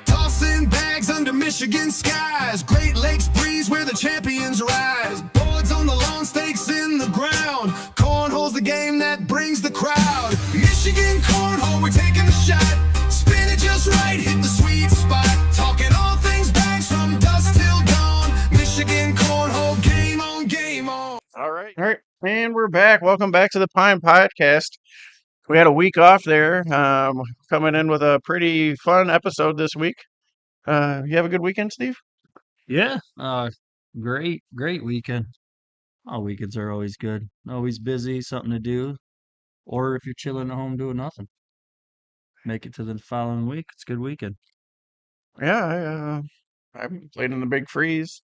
Tossing bags under Michigan skies. Great Lakes breeze where the champions rise. Boards on the lawn, stakes in the ground. Cornhole's the game that brings the crowd. Michigan cornhole, we're taking a shot. Spin it just right, hit the sweet spot. Talking all things bags from dusk till dawn. Michigan cornhole, game on, game on. All right, and we're back. Welcome back to the Pine Podcast. We had a week off there, coming in with a pretty fun episode this week. You have a good weekend, Steve? Yeah, great weekend. All weekends are always good. Always busy, something to do. Or if you're chilling at home doing nothing, make it to the following week. It's a good weekend. Yeah, I played in the Big Freeze.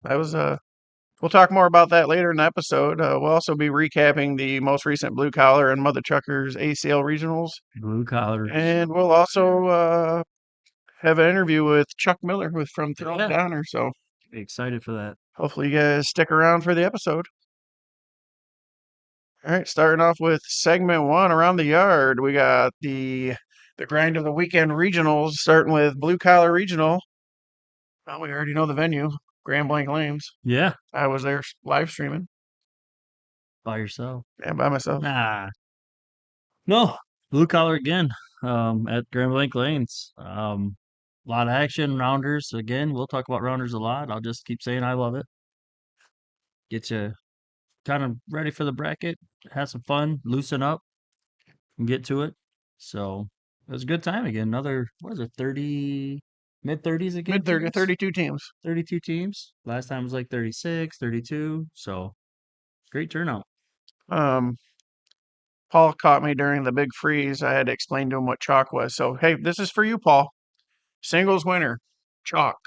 We'll talk more about that later in the episode. We'll also be recapping the most recent Blue Collar and Mother Truckers ACL Regionals. Blue collars. And we'll also have an interview with Chuck Miller from Thrill Yeah. Downer. So Excited for that. hopefully you guys stick around for the episode. All right, starting off with segment 1, Around the Yard. We got the grind of the weekend regionals, starting with Blue Collar Regional. Well, we already know the venue, Grand Blanc Lanes. Yeah, I was there live streaming. by yourself. Yeah, by myself. Nah. No, blue collar again. At Grand Blanc Lanes. A lot of action, rounders. Again, we'll talk about rounders a lot. I'll just keep saying I love it. Get you kind of ready for the bracket, have some fun, loosen up, and get to it. So it was a good time again. Another, what is it, 30, mid 30s again? Mid 30, teams? 32 teams. 32 teams. Last time was like 36, 32. So great turnout. Paul caught me during the Big Freeze. I had to explain to him what chalk was. So, hey, this is for you, Paul. Singles winner, chalk.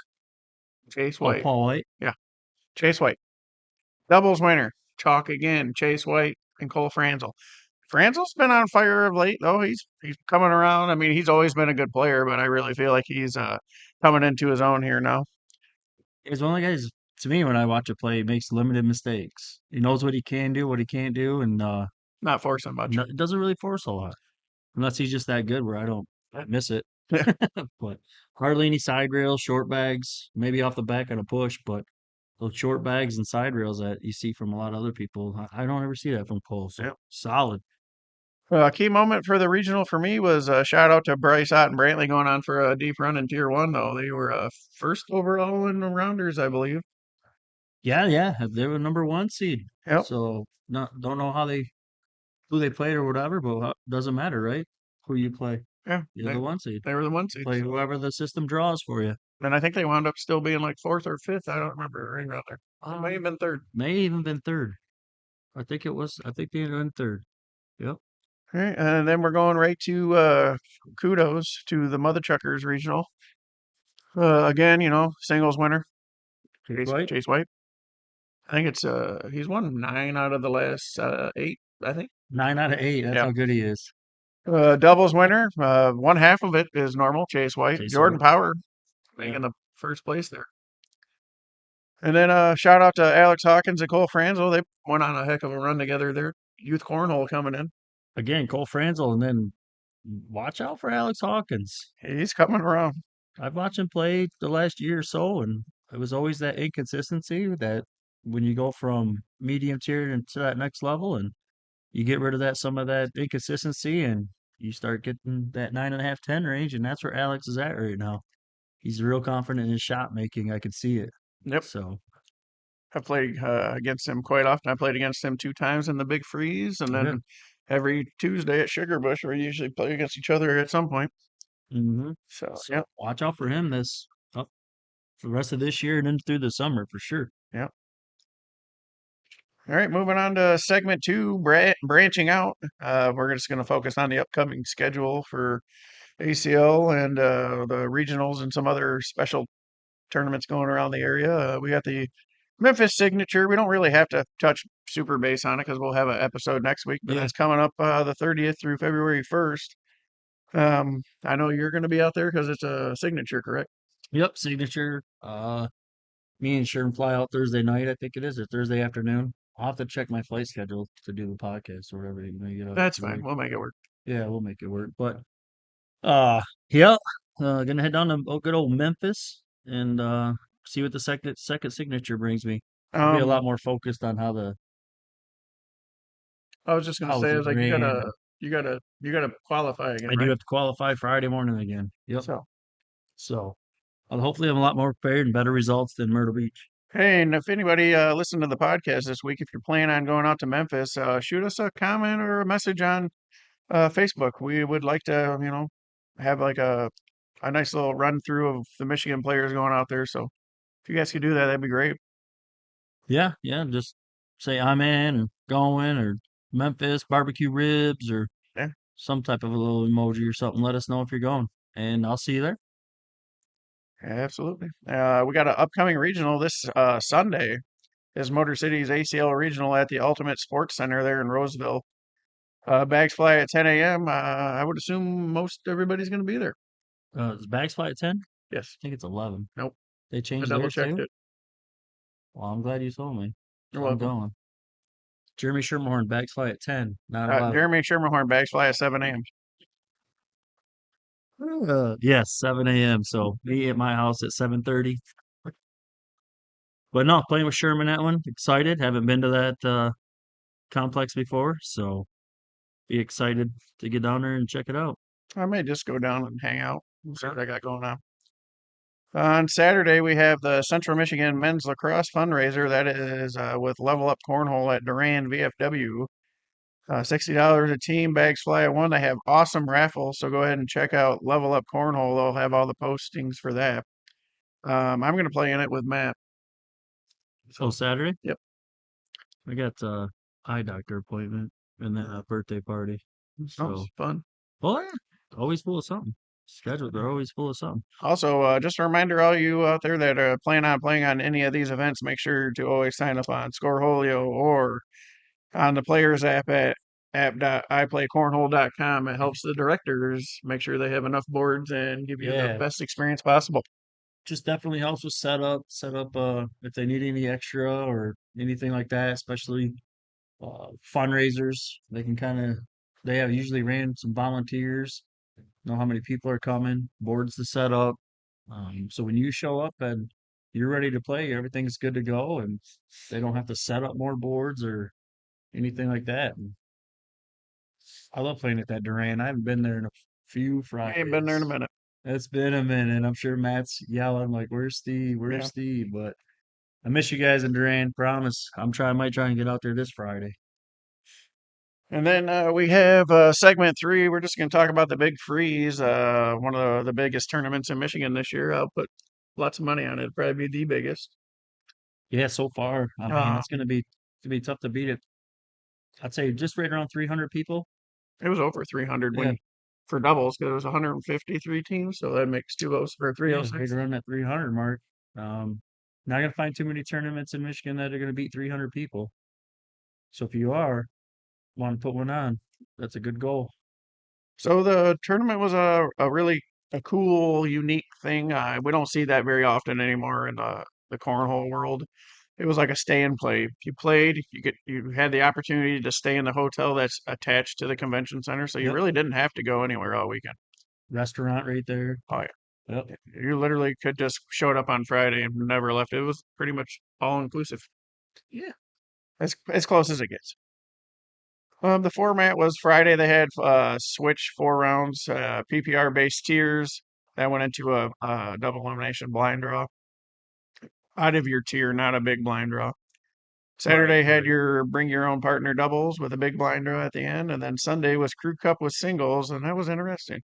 Chase Oh, White. Paul White. Chase White. Doubles winner, chalk again. Chase White and Cole Franzel. Franzel's been on fire of late, though. He's coming around. I mean, he's always been a good player, but I really feel like he's coming into his own here now. He's one of the guys, to me, when I watch it play, he makes limited mistakes. He knows what he can do, what he can't do, and Not forcing much. doesn't really force a lot. Unless he's just that good where I don't miss it. But hardly any side rails, short bags, maybe off the back on a push, but those short bags and side rails that you see from a lot of other people, I don't ever see that from Cole. So Yep. solid. A key moment for the regional for me was a shout out to Bryce Ott and Brantley going on for a deep run in Tier 1, though. They were first overall in the rounders, I believe. Yeah. They were number 1 seed. Yep. So don't know who they played or whatever, but doesn't matter, right? Who you play. Yeah. You're the 1 seed. They were the 1 seed. Play whoever the system draws for you. And I think they wound up still being like 4th or 5th. I don't remember right around there. It may have been 3rd. May even been 3rd. I think they ended in 3rd. Yep. All right, and then we're going right to kudos to the Mother Truckers Regional. Again, singles winner, Chase White. I think it's he's won 9 out of the last 8, I think. 9 out of 8. That's how good he is. Doubles winner, one half of it is normal, Chase White. Jordan Power making the first place there. And then shout out to Alex Hawkins and Cole Franzel. They went on a heck of a run together there. Youth Cornhole coming in. Again, Cole Franzel, and then watch out for Alex Hawkins. He's coming around. I've watched him play the last year or so, and it was always that inconsistency that when you go from medium tier to that next level, and you get rid of some of that inconsistency, and you start getting that 9.5, 10 range, and that's where Alex is at right now. He's real confident in his shot making. I can see it. Yep. So I played against him quite often. I played against him 2 times in the Big Freeze, and then every Tuesday at Sugar Bush, we usually play against each other at some point. Mm-hmm. So watch out for him for the rest of this year and then through the summer for sure. Yep. All right, moving on to segment 2, branching out. We're just going to focus on the upcoming schedule for ACL and the regionals and some other special tournaments going around the area. We got the Memphis Signature. We don't really have to touch super base on it because we'll have an episode next week, but that's coming up the 30th through February 1st. I know you're going to be out there because it's a Signature, correct? Yep, Signature. Me and Sherm fly out Thursday night, I think it is, or Thursday afternoon. I'll have to check my flight schedule to do the podcast or whatever. That's fine. We'll make it work. Yeah, we'll make it work. But Gonna head down to good old Memphis and see what the second signature brings me. I'll be a Um, lot more focused on I was just gonna how say, I was it like, ran. you gotta qualify again, I do right? have to qualify Friday morning again. Yep. So, So hopefully I'm a lot more prepared and better results than Myrtle Beach. hey, and if anybody listened to the podcast this week, if you're planning on going out to Memphis, shoot us a comment or a message on Facebook. We would like to, have like a nice little run through of the Michigan players going out there. So if you guys could do that, that'd be great. Yeah, yeah. Just say I'm in or going or Memphis barbecue ribs or Yeah, some type of a little emoji or something. Let us know if you're going, and I'll see you there. absolutely. We got an upcoming regional this Sunday. Is Motor City's ACL Regional at the Ultimate Sports Center there in Roseville. Bags fly at 10 a.m. I would assume most everybody's going to be there. Is bags fly at 10? Yes. I think it's 11. Nope. They I changed double theirs checked too. it. Well, I'm glad you told me. You're So I'm welcome. going. Jeremy Shermerhorn bags fly at 10, not 11. Jeremy Schermerhorn bags fly at 7 a.m. Yes, 7 a.m. So be at my house at 7:30. But no, playing with Sherman that one. Excited. Haven't been to that complex before, so be excited to get down there and check it out. I may just go down and hang out. See what I got going on. On Saturday, we have the Central Michigan Men's Lacrosse Fundraiser. That is with Level Up Cornhole at Durand VFW. $60 a team. Bags fly at one. They have awesome raffles, so go ahead and check out Level Up Cornhole. They'll have all the postings for that. I'm going to play in it with Matt. Oh, So, Saturday? yep. I got eye doctor appointment and then a birthday party. Sounds So, fun. well, yeah, always full of something. Schedules are always full of something. Also, just a reminder, all you out there that plan on playing on any of these events, make sure to always sign up on Scoreholio or on the players app at app.iplaycornhole.com. It helps the directors make sure they have enough boards and give you the Yeah, best experience possible. just definitely helps with setup if they need any extra or anything like that, especially fundraisers. They can they have usually ran some volunteers, know how many people are coming, boards to set up. So when you show up and you're ready to play, everything's good to go, and they don't have to set up more boards or anything like that. And I love playing at that Duran. I haven't been there in a few I ain't been there in a Fridays. minute. It's been a minute. I'm sure Matt's yelling like, "Where's Steve? Yeah. Where's Steve?" But I miss you guys in Duran. Promise. Might try and get out there this Friday. And then we have segment three. We're just going to talk about the Big Freeze, one of the biggest tournaments in Michigan this year. I'll put lots of money on it. It'll probably be the biggest. Yeah, so far, I mean, Uh, it's gonna be tough to beat it. I'd say just right around 300 people. it was over 300 Yeah, when for doubles because it was 153 teams, so that makes 206 or yeah, right 306. around that 300 mark. Um, Not gonna find too many tournaments in Michigan that are gonna beat 300 people. So if you want to put one on, that's a good goal. So the tournament was a really a cool, unique thing. We don't see that very often anymore in the cornhole world. It was like a stay and play. If you played, you had the opportunity to stay in the hotel that's attached to the convention center, so you Yep, really didn't have to go anywhere all weekend. restaurant right there. Oh Yep. yeah, you literally could just showed up on Friday and never left. It was pretty much all inclusive, Yeah. as close as it gets. The format was Friday. They had switch 4 rounds, PPR based tiers that went into a double elimination blind draw out of your tier, not a big blind draw. Right, Saturday had right. your bring your own partner doubles with a big blind draw at the end, and then Sunday was crew cup with singles, and that was interesting.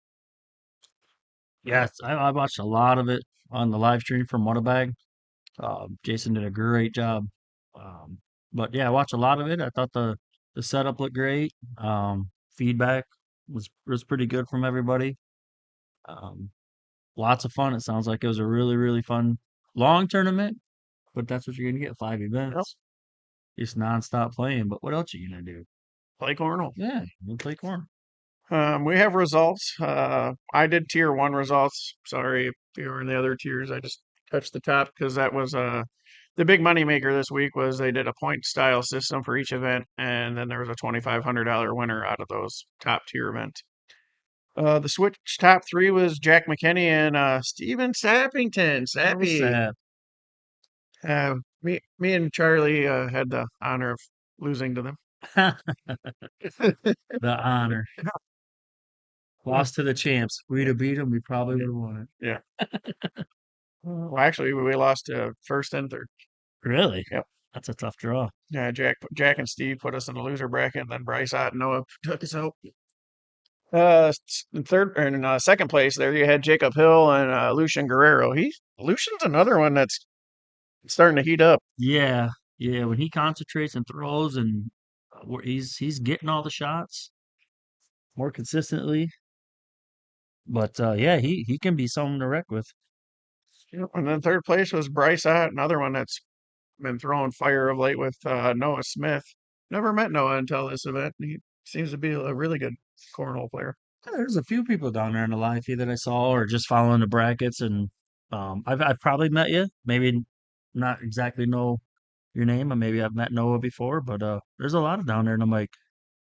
Yes, I watched a lot of it on the live stream from Wannabag. Jason did a great job. Um, but yeah, I watched a lot of it. I thought the setup looked great. Feedback was pretty good from everybody. Um, Lots of fun. It sounds like it was a really fun long tournament, but that's what you're gonna get, 5 events. Just nonstop playing. But what else are you gonna do? Play cornhole. Yeah, you play corn. We have results. I did tier one results. Sorry if you were in the other tiers. I just touched the top because that was the big money maker this week was they did a point style system for each event, and then there was a $2,500 winner out of those top tier events. The switch top three was Jack McKinney and Steven Sappington. That was Sappy. sad. Me and Charlie had the honor of losing to them. The honor. Lost to the champs. We'd have beat them, we probably would have won it. Yeah. Well, actually, we lost to first and third. Really? Yep. That's a tough draw. Yeah, Jack and Steve put us in the loser bracket, and then Bryce Ott and Noah took us out. In third and second place there, you had Jacob Hill and Lucian Guerrero. Lucian's another one that's starting to heat up. Yeah, yeah. When he concentrates and throws, and where he's getting all the shots more consistently. But yeah, he can be someone to wreck with. Yep. And then third place was Bryce Ott, another one that's been throwing fire of late with Noah Smith. Never met Noah until this event. He seems to be a really good cornhole player. Yeah, there's a few people down there in the live feed that I saw, or just following the brackets, and I've probably met you. Maybe not exactly know your name, and maybe I've met Noah before, but there's a lot of down there, and I'm like,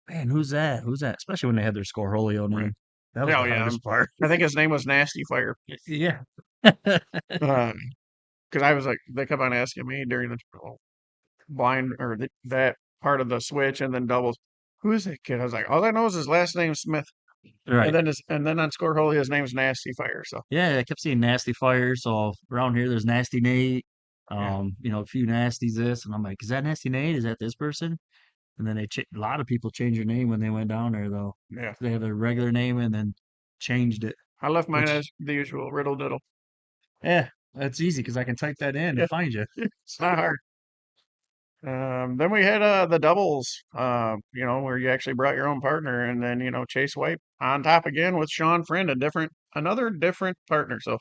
man, who's that? Who's that? Especially when they had their Scorholio Right. name. That was Oh, the yeah. hardest part. I think his name was Nasty Fire. Yeah. Because I was like, they kept on asking me during the blind or that part of the switch and then doubles. Who is that kid? I was like, all I know is his last name's Smith. Right. And then on Scorholio, his name's Nasty Fire. So Yeah, I kept seeing Nasty Fire. So around here, there's Nasty Nate. yeah, A few Nasties this, and I'm like, is that Nasty Nate? Is that this person? And then a lot of people changed their name when they went down there, though. yeah. They had their regular name and then changed it. I left mine Which, as the usual riddle diddle. yeah, that's easy because I can type that in Yeah, and find you. it's not hard. Then we had the doubles, where you actually brought your own partner, and then Chase White on top again with Sean Friend, another different partner. So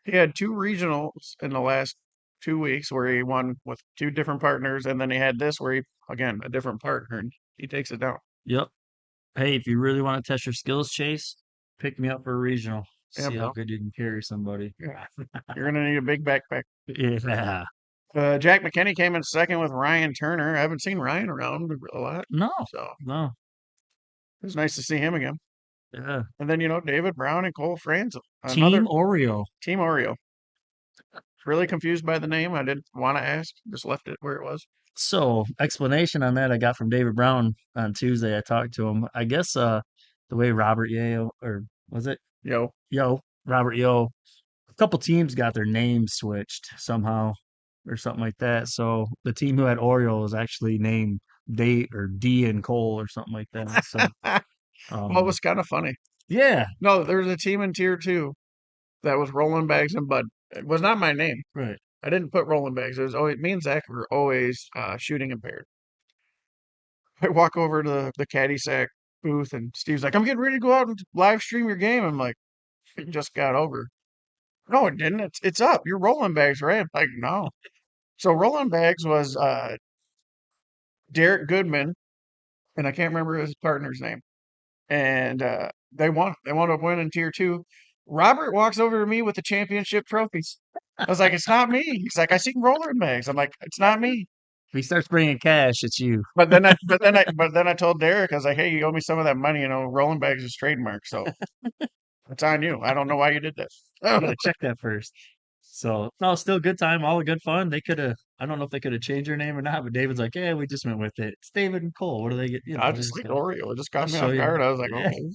he had two regionals in the last 2 weeks where he won with two different partners, and then he had this where he again a different partner, and he takes it down. Yep. Hey, if you really want to test your skills, Chase, pick me up for a regional. Yeah, See how bro. good you can carry somebody. Yeah. You're gonna need a big backpack. Yeah. Jack McKinney came in second with Ryan Turner. I haven't seen Ryan around a lot, No, so it no. was nice to see him again. Yeah. And then David Brown and Cole Franz, another Team Oreo. Team Oreo. Really confused by the name. I didn't want to ask, just left it where it was. So, explanation on that I got from David Brown on Tuesday. I talked to him. I guess the way Robert Yeo, or was it Yo, Robert Yo, a couple teams got their names switched somehow or something like that. So the team who had Oreo was actually named D and Cole or something like that. So well, it was kind of funny. yeah, No, there was a team in tier two that was Rolling Bags and Bud. It was not my name. right. I didn't put Rolling Bags. It was always me and Zach were always shooting impaired. I walk over to the CaddySack booth and Steve's like, "I'm getting ready to go out and live stream your game." I'm like, "It just got over." No, it didn't. It's up. You're Rolling Bags, right? I'm like, no. So Rolling Bags was Derek Goodman, and I can't remember his partner's name. And they won. They wound up winning tier two. Robert walks over to me with the championship trophies. I was like, "It's not me." He's like, "I seen Rolling Bags." I'm like, "It's not me." If he starts bringing cash, it's you. But then I told Derek, I was like, "Hey, you owe me some of that money. Rolling Bags is trademark, so it's on you. I don't know why you did that." You gotta check that first. So no, still good time, all good fun. They could have. I don't know if they could have changed their name or not, but David's like, yeah, we just went with it. It's David and Cole. What do they get? I They just just like gotta, Oreo. It just I'll caught me show off you. guard. I was like, Yeah. "Oh,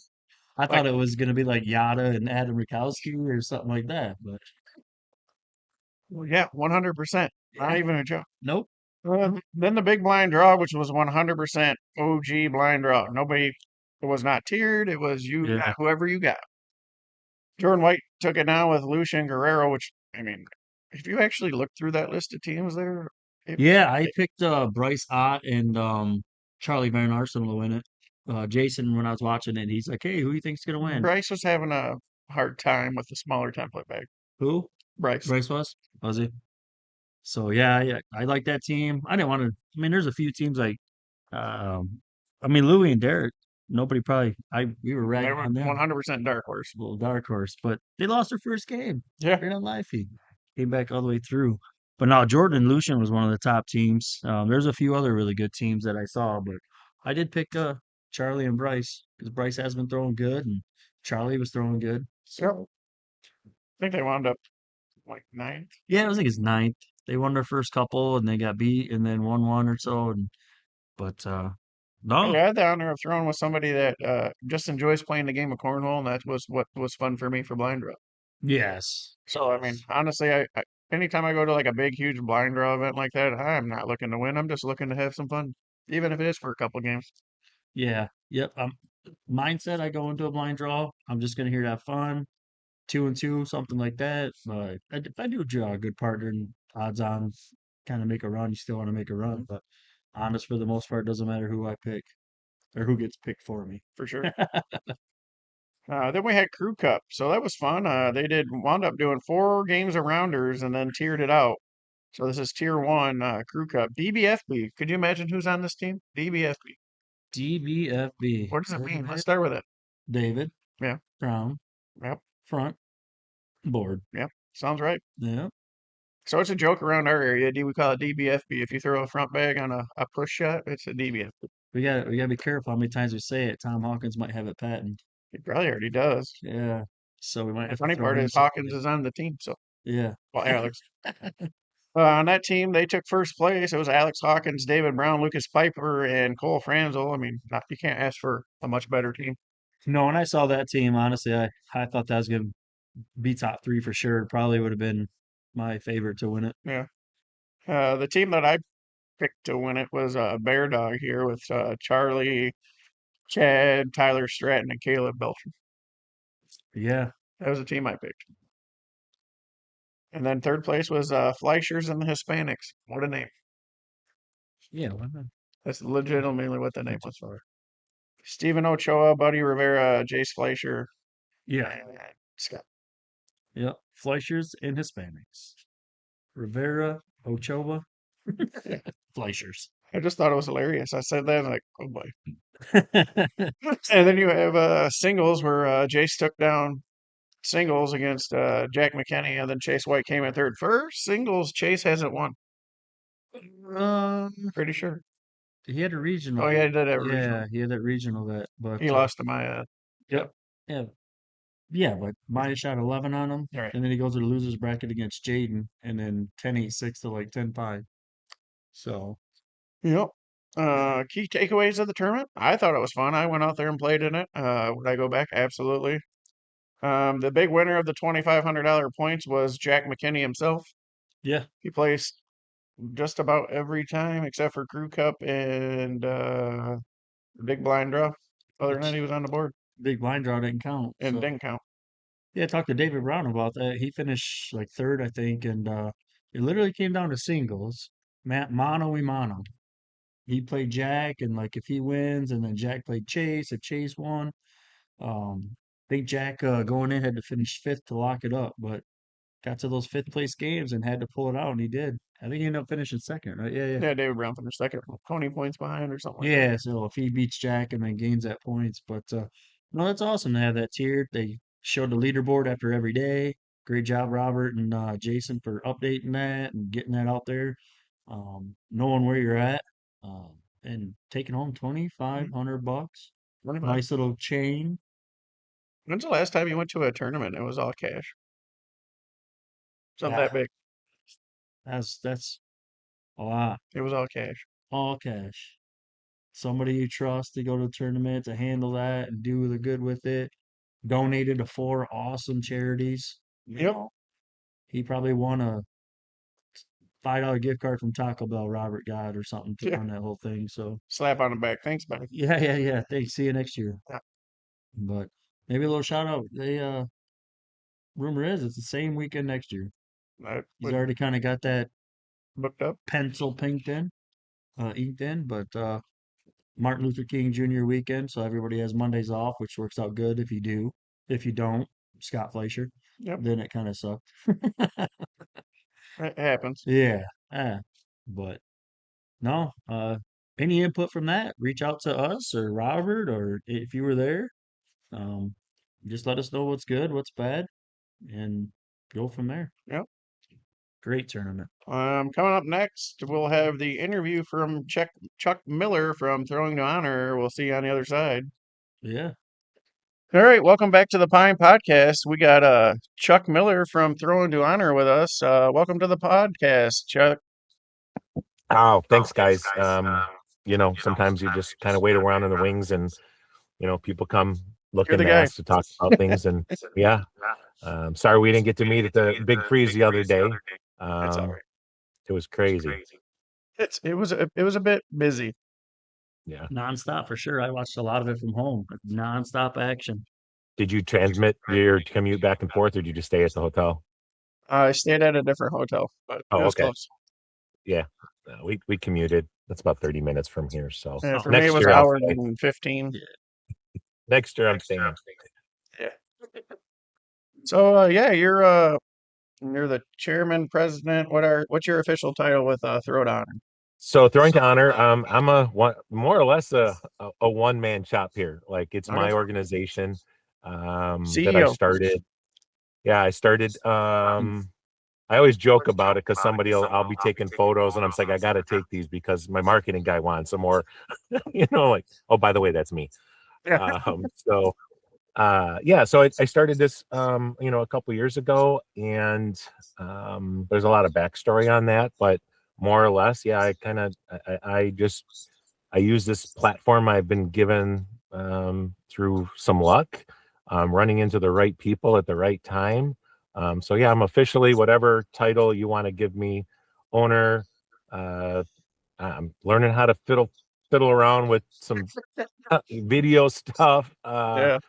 I like thought it was gonna be like Yada and Adam Rakowski or something like that, but well, yeah, 100%. Not yeah, even a joke." nope. Then the big blind draw, which was 100% OG blind draw. Nobody, it was not tiered. It was you Yeah. got whoever you got. Jordan White took it down with Lucian Guerrero, which, I mean, if you actually look through that list of teams there, it, Yeah, I picked Bryce Ott and Charlie Van Arsenal to win it. Jason, when I was watching it, he's like, "Hey, who do you think's gonna win?" Bryce was having a hard time with the smaller template bag. Who? Bryce. Bryce was he? So yeah, yeah, I like that team. I didn't want to. I mean, there's a few teams like, um, I mean, Louie and Derek. Nobody probably. We were They ragging were on them. 100% dark horse. Little dark horse, but they lost their first game. Yeah. Right on live feed. Came back all the way through. But now Jordan and Lucian was one of the top teams. There's a few other really good teams that I saw, but I did pick Charlie and Bryce because Bryce has been throwing good, and Charlie was throwing good. So I think they wound up like ninth. Yeah, I was think it's ninth. They won their first couple and they got beat and then won one or so. But no, I had the honor of throwing with somebody that just enjoys playing the game of cornhole, and that was what was fun for me for blind draw. yes, So I mean, honestly, I anytime I go to like a big, huge blind draw event like that, I'm not looking to win. I'm just looking to have some fun, even if it is for a couple games. yeah, yep. Mindset. I go into a blind draw. I'm just gonna here to have fun. 2-2, something like that. But if I do draw a good partner and odds on kind of make a run, you still want to make a run. But honest, for the most part, doesn't matter who I pick or who gets picked for me. For sure. Then we had Crew Cup, so that was fun. They did wound up doing 4 games of rounders and then tiered it out. So this is Tier 1 Crew Cup. DBFB. Could you imagine who's on this team? DBFB. DBFB. What does it mean? Let's start with it. David Yeah. Brown Yep. front board. Yep. Sounds right. Yeah. So it's a joke around our area. We call it DBFB. If you throw a front bag on a push shot, it's a DBFB. We gotta be careful how many times we say it. Tom Hawkins might have it patented. He probably already does. Yeah. So we might The have to funny throw part in is something. Hawkins is on the team. So, Yeah. well, Alex. On that team, they took first place. It was Alex Hawkins, David Brown, Lucas Piper, and Cole Franzel. I mean, you can't ask for a much better team. No, when I saw that team, honestly, I thought that was gonna be top three for sure. Probably would have been my favorite to win it. Yeah. The team that I picked to win it was Bear Dog here with Charlie, Chad, Tyler Stratton, and Caleb Belcher. Yeah. That was the team I picked. And then third place was Fleischers and the Hispanics. What a name. Yeah. Why not? That's legitimately what the name was for. Stephen Ochoa, Buddy Rivera, Jace Fleischer, Yeah. and Scott. Yep. Fleischers and Hispanics. Rivera, Ochoa, Fleischers. I just thought it was hilarious. I said that, like, oh boy. And then you have singles where Jace took down singles against Jack McKinney, and then Chase White came in third. First singles, Chase hasn't won. um, Pretty sure. he had a regional. Oh, yeah, he did have a regional. Yeah, he had that regional but He lost to my. yep. Yeah. Yeah, but Maya shot 11 on him, All right. and then he goes to the losers bracket against Jaden, and then 10-8-6 to like 10-5. So, Yep. Key takeaways of the tournament. I thought it was fun. I went out there and played in it. Would I go back? Absolutely. The big winner of the $2,500 points was Jack McKinney himself. yeah, He placed just about every time except for Crew Cup and the Big Blind Draw. Other than that, he was on the board big blind draw didn't count. and So, didn't count. yeah, I talked to David Brown about that. He finished like third, I think, and it literally came down to singles, mano y mano. He played Jack, and like if he wins, and then Jack played Chase. If Chase won, I think Jack going in had to finish fifth to lock it up, but got to those fifth place games and had to pull it out, and he did. I think he ended up finishing second, right? Yeah, yeah. Yeah, David Brown finished second, 20 points behind or something like that. Yeah, so if he beats Jack and then gains that points, but no, that's awesome to have that tiered. They showed the leaderboard after every day. Great job, Robert and Jason, for updating that and getting that out there, knowing where you're at, and taking home $2,500. 25. Nice little chain. When's the last time you went to a tournament and it was all cash? Something Yeah, that big. that's a lot. It was all cash. All cash. Somebody you trust to go to the tournament to handle that and do the good with it. Donated to 4 awesome charities. Yep. He probably won a $5 gift card from Taco Bell. Robert got or something to Yeah. run that whole thing. So Slap on the back. Thanks, buddy. yeah, yeah, yeah. Thanks. See you next year. Yeah. But maybe a little shout out. They rumor is it's the same weekend next year. I He's would already kind of got that booked up. pencil inked in, but Martin Luther King Jr. weekend, so everybody has Mondays off, which works out good if you do. If you don't, Scott Fleischer, Yep. then it kind of sucks. It happens. Yeah, but no. Any input from that? Reach out to us or Robert, or if you were there, um, just let us know what's good, what's bad, and go from there. Yep. Great tournament. Coming up next, we'll have the interview from Chuck Miller from Throwing to Honor. We'll see you on the other side. Yeah. All right, welcome back to the Pine Podcast. We got Chuck Miller from Throwing to Honor with us. Welcome to the podcast, Chuck. Oh, thanks, guys. Sometimes you just kind of wait around in the wings, and people come You're looking the to guy. ask to talk about things, and yeah. Sorry we didn't get to meet at the Big Freeze the other day. It's all right. It was crazy. It was a bit busy. Yeah. Nonstop for sure. I watched a lot of it from home. Nonstop action. Did you transmit your commute back and forth, or did you just stay at the hotel? I stayed at a different hotel, but it Oh, was okay. close. Yeah. We commuted. That's about 30 minutes from here. So And for me, it next was year an I'll hour stay. and 15. Next year I'm staying. Yeah. So yeah, you're the chairman, president. What's your official title with Throw to Honor? So throwing to honor, I'm more or less a one-man shop here. Like it's Okay. my organization that I CEO. started. Yeah, I started. I always joke about it because I'll be taking photos and I'm just like, I got to take these because my marketing guy wants some more. Like, oh, by the way, that's me. Yeah. So I started this a couple years ago, and there's a lot of backstory on that, but more or less, yeah, I use this platform I've been given through some luck, running into the right people at the right time. So yeah, I'm officially whatever title you want to give me, owner. I'm learning how to fiddle around with some video stuff. Yeah.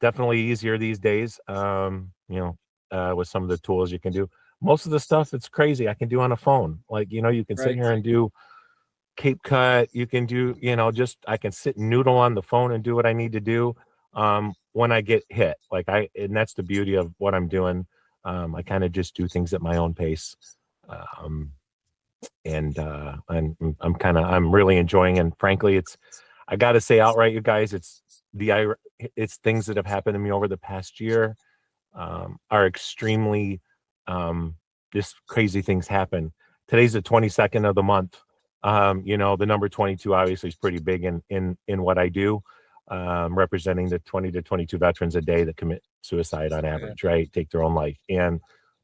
Definitely easier these days. With some of the tools you can do. Most of the stuff it's crazy I can do on a phone. Like, you can sit Right. here and do Cape Cut. You can do, I can sit and noodle on the phone and do what I need to do when I get hit. And that's the beauty of what I'm doing. I kind of just do things at my own pace. I'm really enjoying, and frankly, I got to say outright, you guys, it's things that have happened to me over the past year are extremely just crazy things happen. Today's the 22nd of the month. The number 22 obviously is pretty big in what I do, representing the 20 to 22 veterans a day that commit suicide on average, right? Take their own life. And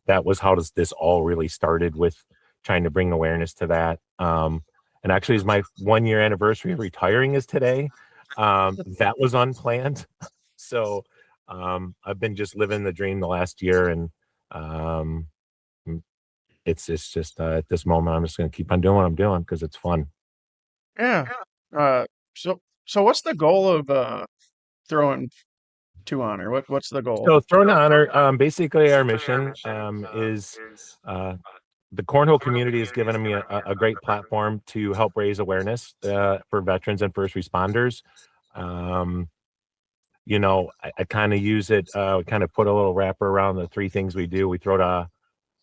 that was how this all really started, with trying to bring awareness to that. And actually, is my 1-year anniversary of retiring is today. That was unplanned. So I've been just living the dream the last year, and it's just at this moment I'm just going to keep on doing what I'm doing because it's fun. Yeah. So what's the goal of Throwing to Honor? What's the goal? So Throwing to Honor, basically our mission is the cornhole community has given me a great platform to help raise awareness for veterans and first responders. I kind of use it, kind of put a little wrapper around the three things we do. We throw to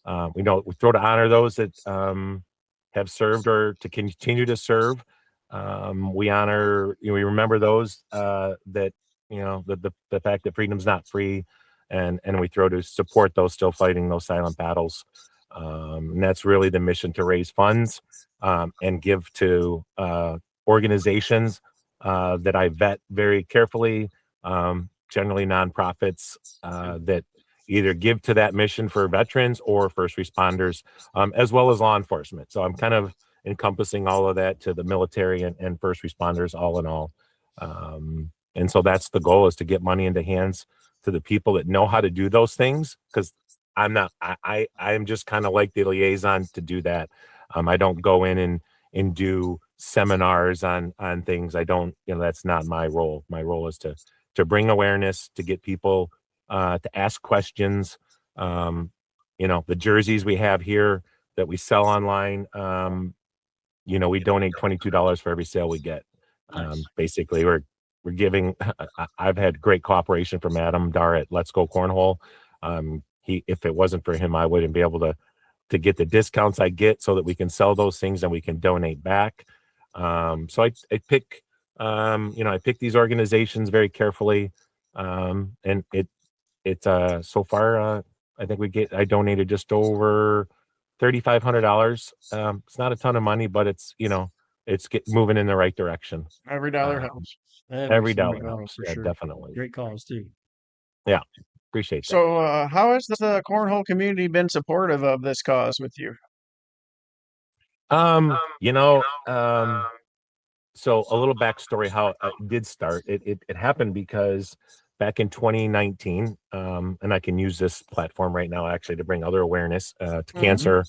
honor those that have served or to continue to serve. We honor, we remember those that, the fact that freedom's not free, and we throw to support those still fighting those silent battles. And that's really the mission, to raise funds and give to organizations that I vet very carefully, generally nonprofits that either give to that mission for veterans or first responders, as well as law enforcement. So I'm kind of encompassing all of that to the military and first responders, all in all. And so that's the goal, is to get money into hands to the people that know how to do those things, because I'm just kind of like the liaison to do that. I don't go in and do seminars on things. I don't, that's not my role. My role is to bring awareness, to get people to ask questions. The jerseys we have here that we sell online, we donate $22 for every sale we get. Nice. Basically, we're giving. I've had great cooperation from Adam Dar at Let's Go Cornhole. If it wasn't for him, I wouldn't be able to get the discounts I get, so that we can sell those things and we can donate back. So I pick, I pick these organizations very carefully, and it so far, I think I donated just over $3,500. It's not a ton of money, but it's moving in the right direction. Every dollar helps. Every dollar single helps. for Yeah, sure. definitely. Great calls too. Yeah, appreciate that. So, how has the cornhole community been supportive of this cause with you? You know, so a little backstory how it did start. It happened because back in 2019, and I can use this platform right now actually to bring other awareness to cancer.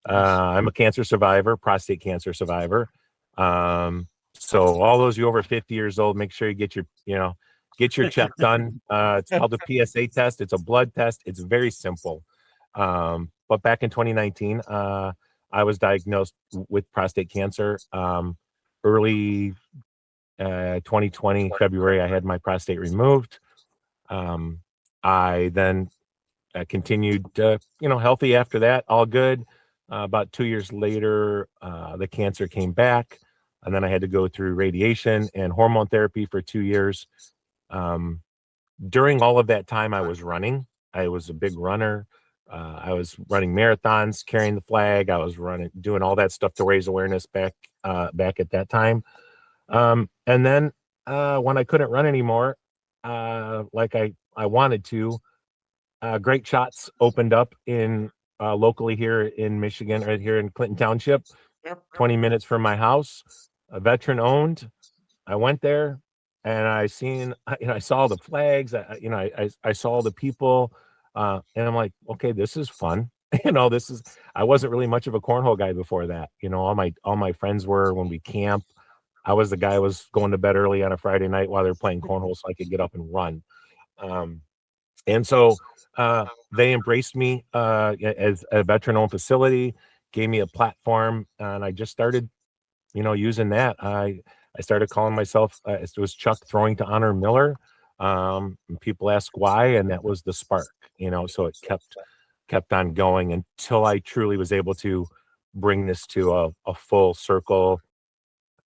I'm a cancer survivor, prostate cancer survivor. So all those you over 50 years old, make sure you get your check done. It's called a PSA test. It's a blood test. It's very simple. But back in 2019, I was diagnosed with prostate cancer. Early 2020 February, I had my prostate removed. I then continued, healthy after that, all good. About 2 years later, the cancer came back, and then I had to go through radiation and hormone therapy for 2 years. During all of that time, I was running. I was a big runner. I was running marathons, carrying the flag. I was doing all that stuff to raise awareness back at that time. And then when I couldn't run anymore, like I wanted to, Great Shots opened up in locally here in Michigan, right here in Clinton Township, 20 minutes from my house, a veteran owned. I went there and I saw the flags, I saw the people, and I'm like, okay, this is fun. I wasn't really much of a cornhole guy before that. All my friends were when we camp. I was the guy who was going to bed early on a Friday night while they're playing cornhole so I could get up and run. And so they embraced me as a veteran-owned facility, gave me a platform, and I just started, using that. I started calling myself, it was Chuck Throwing to Honor Miller. And people ask why, and that was the spark, so it kept on going until I truly was able to bring this to a full circle.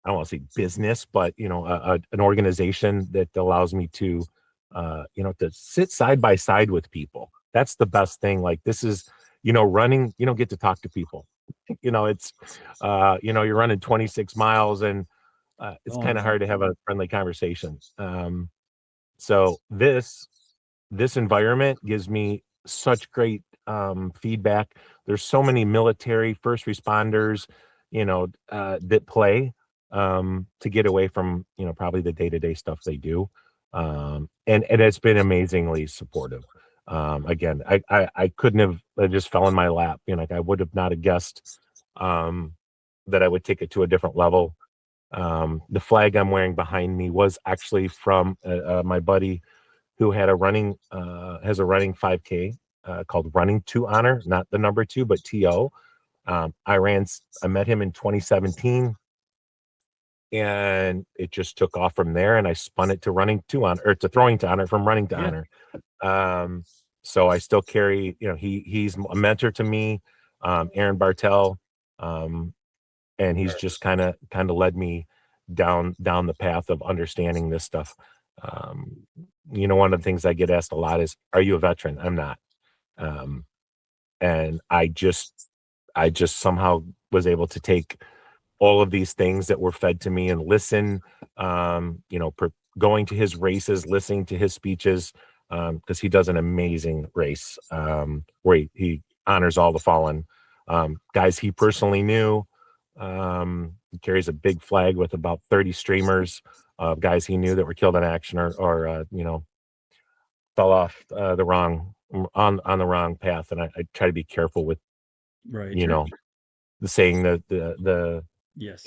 I don't want to say business, but an organization that allows me to, to sit side by side with people. That's the best thing. Like this is, running. You don't get to talk to people. It's, you're running 26 miles, and it's kind of hard to have a friendly conversation. So this environment gives me such great feedback. There's so many military first responders, that play to get away from probably the day-to-day stuff they do, and it's been amazingly supportive. Again, I couldn't have, I just fell in my lap. I would have not have guessed that I would take it to a different level. The flag I'm wearing behind me was actually from my buddy who had has a running 5K called Running to Honor, not the number 2, but TO. I met him in 2017. And it just took off from there, and I spun it to Running to Honor, or to Throwing to Honor, from Running to Honor. So I still carry, he's a mentor to me, Aaron Bartell, and he's just kind of led me down the path of understanding this stuff. One of the things I get asked a lot is, "Are you a veteran?" I'm not, and I just somehow was able to take all of these things that were fed to me and listen, going to his races, listening to his speeches, because he does an amazing race where he honors all the fallen guys he personally knew. He carries a big flag with about 30 streamers of guys he knew that were killed in action or fell off on the wrong path. And I try to be careful with, the saying the Yes.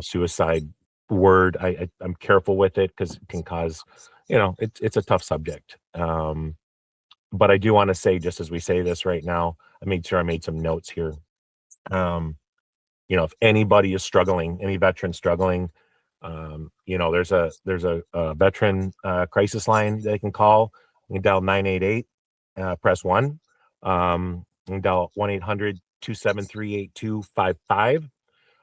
Suicide word. I'm careful with it because it can cause, it's a tough subject. But I do want to say, just as we say this right now, I made sure I made some notes here. If anybody is struggling, any veteran struggling, there's a veteran crisis line they can call. You can dial 988, press 1. You can dial 1-800-273-8255.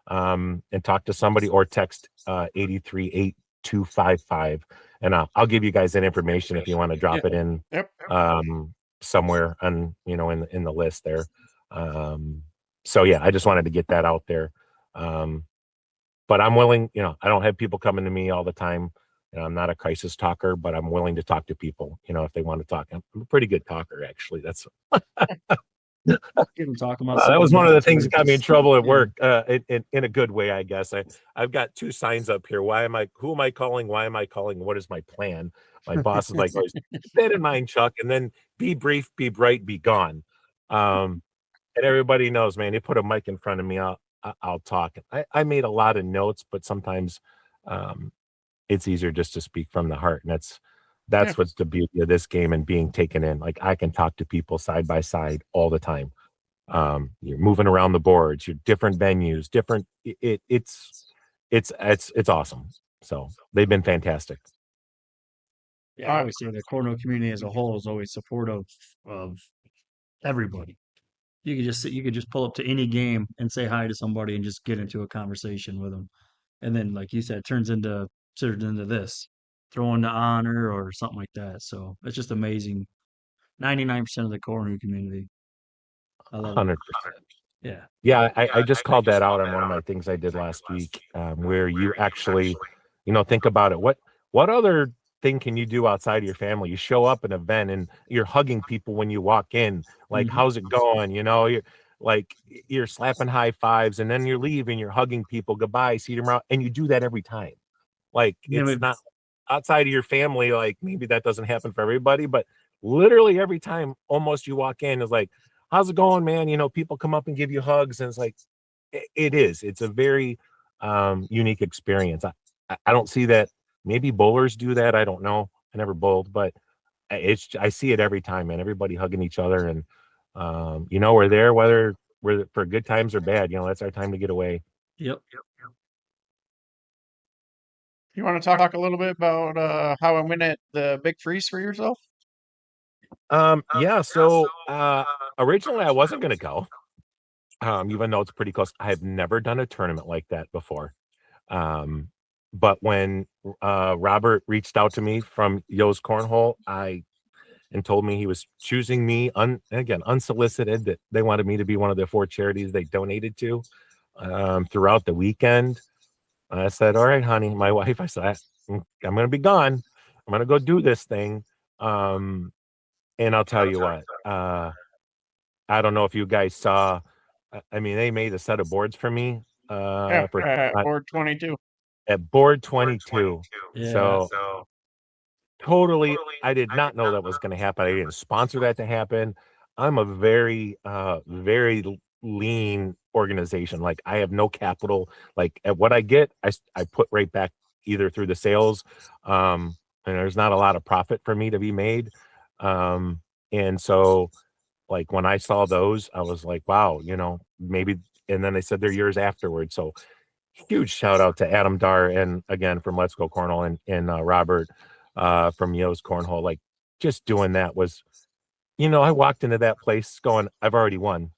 And talk to somebody, or text 838-255. And I'll give you guys that information if you want to drop it in somewhere on, in the list there. So yeah, I just wanted to get that out there. but I'm willing, I don't have people coming to me all the time. I'm not a crisis talker, but I'm willing to talk to people, if they want to talk. I'm a pretty good talker, actually. That's Get them talking about that was one of the things that got me in just- trouble at yeah. work, in a good way, I guess. I've got 2 signs up here. Who am I calling? Why am I calling? What is my plan? My boss is like, always, keep that in mind, Chuck, and then be brief, be bright, be gone. And everybody knows, man, you put a mic in front of me, I'll talk. I made a lot of notes, but sometimes it's easier just to speak from the heart. And that's what's the beauty of this game and being taken in. Like, I can talk to people side by side all the time. You're moving around the boards, you're different venues, different. It's awesome. So they've been fantastic. Yeah, I always say the cornhole community as a whole is always supportive of everybody. You could just pull up to any game and say hi to somebody and just get into a conversation with them, and then, like you said, turns into this, throwing the honor or something like that. So it's just amazing. 99% of the cornhole community, I love it. 100%. Yeah, Yeah, I just called that out on one of my things I did last week, where you actually, think about it. What other thing can you do outside of your family? You show up at an event and you're hugging people when you walk in. Like, how's it going? You're like, you're slapping high fives, and then you're leaving, you're hugging people goodbye, see them around, and you do that every time. Like, Yeah, it's not outside of your family. Like, maybe that doesn't happen for everybody, but literally every time almost you walk in is like, how's it going, man? People come up and give you hugs, and it's like, it's a very unique experience. I don't see that. Maybe bowlers do that. I don't know. I never bowled, but I see it every time, man. Everybody hugging each other, and we're there whether we're for good times or bad. That's our time to get away. yep. You want to talk a little bit about how I went at the Big Freeze for yourself? Yeah. So originally I wasn't gonna go. Even though it's pretty close. I have never done a tournament like that before. But when Robert reached out to me from Yo's Cornhole, and told me he was choosing me again unsolicited, that they wanted me to be one of the 4 charities they donated to throughout the weekend. I said, all right, honey, my wife, I said, I'm gonna be gone. I'm gonna go do this thing. And I'll tell you what, I don't know if you guys saw. I mean, they made a set of boards for me Board 22. at board 22. Yeah. So totally, I did not know that was going to happen. I didn't sponsor that to happen. I'm a very, very lean organization. Like, I have no capital. Like, at what I get, I put right back either through the sales. And there's not a lot of profit for me to be made. And so, like, when I saw those, I was like, wow, maybe. And then they said they're yours afterwards. So huge shout out to Adam Dar, and again from Let's Go Cornhole, and Robert from Yo's Cornhole. Like, just doing that was, I walked into that place going, I've already won.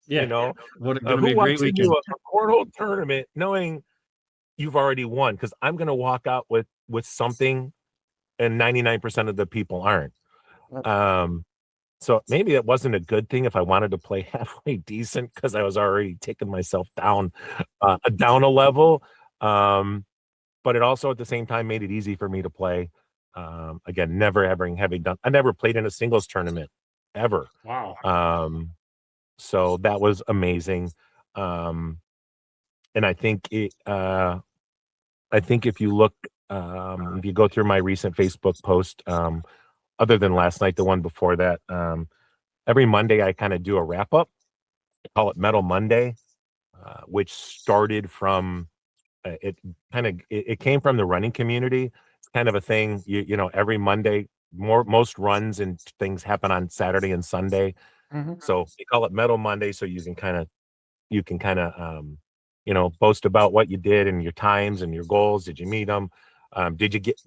Yeah. What gonna be Who a great walks weekend. into a cornhole tournament knowing you've already won? Because I'm going to walk out with something, and 99% of the people aren't. So maybe it wasn't a good thing if I wanted to play halfway decent, because I was already taking myself down a level. But it also at the same time made it easy for me to play. Again, I never played in a singles tournament ever. Wow. So that was amazing. And I think if you look, if you go through my recent Facebook post, other than last night, the one before that, every Monday I kind of do a wrap up. I call it Metal Monday, which started from it came from the running community. It's kind of a thing, every Monday. Most runs and things happen on Saturday and Sunday, so they call it Metal Monday. So you can kind of boast about what you did and your times and your goals. Did you meet them? Did you get,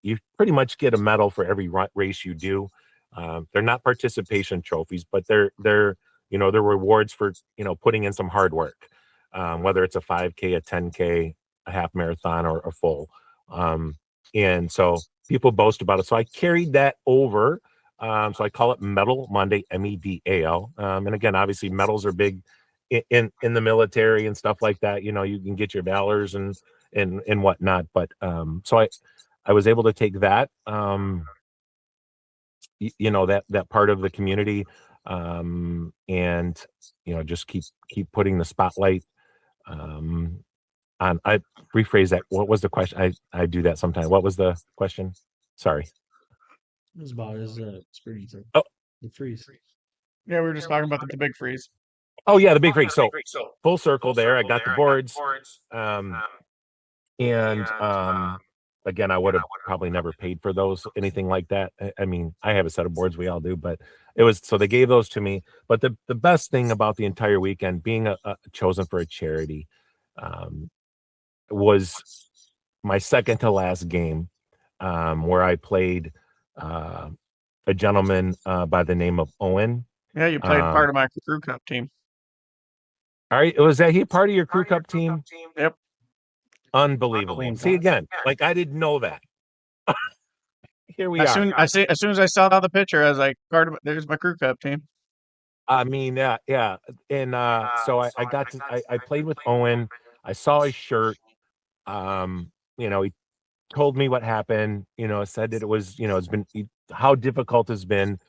you pretty much get a medal for every race you do. They're not participation trophies, but they're rewards for, putting in some hard work, whether it's a 5K, a 10K, a half marathon, or a full. And so people boast about it. So I carried that over. So I call it Medal Monday, MEDAL. And again, obviously medals are big in the military and stuff like that. You know, you can get your valors and whatnot. But so I was able to take that, you know, that part of the community, and you know, just keep putting the spotlight on. I rephrase that. What was the question? I do that sometimes. What was the question? Sorry. It was about his experience of Oh. the freeze. Yeah, we were just talking about the big freeze. Oh yeah, the big freak. So full circle there. I got the boards. And again, I would have probably never paid for those, anything like that. I mean, I have a set of boards, we all do, but it was, so they gave those to me. But the best thing about the entire weekend, being chosen for a charity, was my second to last game, where I played a gentleman by the name of Owen. Yeah, you played part of my crew cup team. All right, was that he part of your crew cup team? Yep. Unbelievable. See, again, like I didn't know that. Here we are. As soon as I saw the picture, I was like, there's my crew cup team. I mean, yeah. And so I got to, I played with Owen. I saw his shirt. You know, he told me what happened, you know, said that it was, you know, it's been how difficult it's been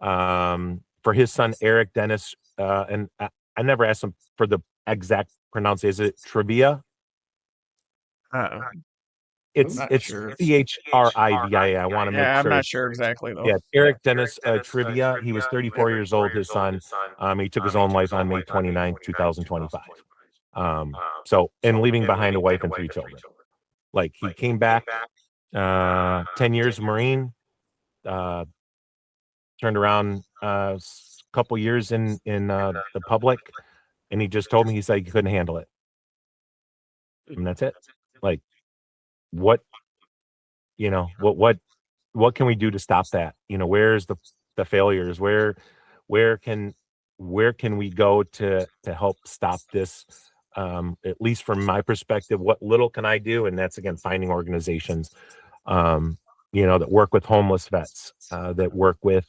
for his son Eric Dennis. And I never asked him for the exact pronunciation. Is it Trivia? It's CHRIVIA. I want to make sure. I'm not sure exactly though. Yeah, Eric Dennis Trivia. He was 34 years old, his son. He took his own life on May 29th, 2025. So, and leaving behind a wife and 3 children. Like, he came back, 10 years Marine, turned around a couple years in the public, and he just told me, he said he couldn't handle it. And that's it. Like, what, you know, what can we do to stop that? You know, where's the failures? Where can we go to help stop this? At least from my perspective, what little can I do? And that's, again, finding organizations, you know, that work with homeless vets, that work with,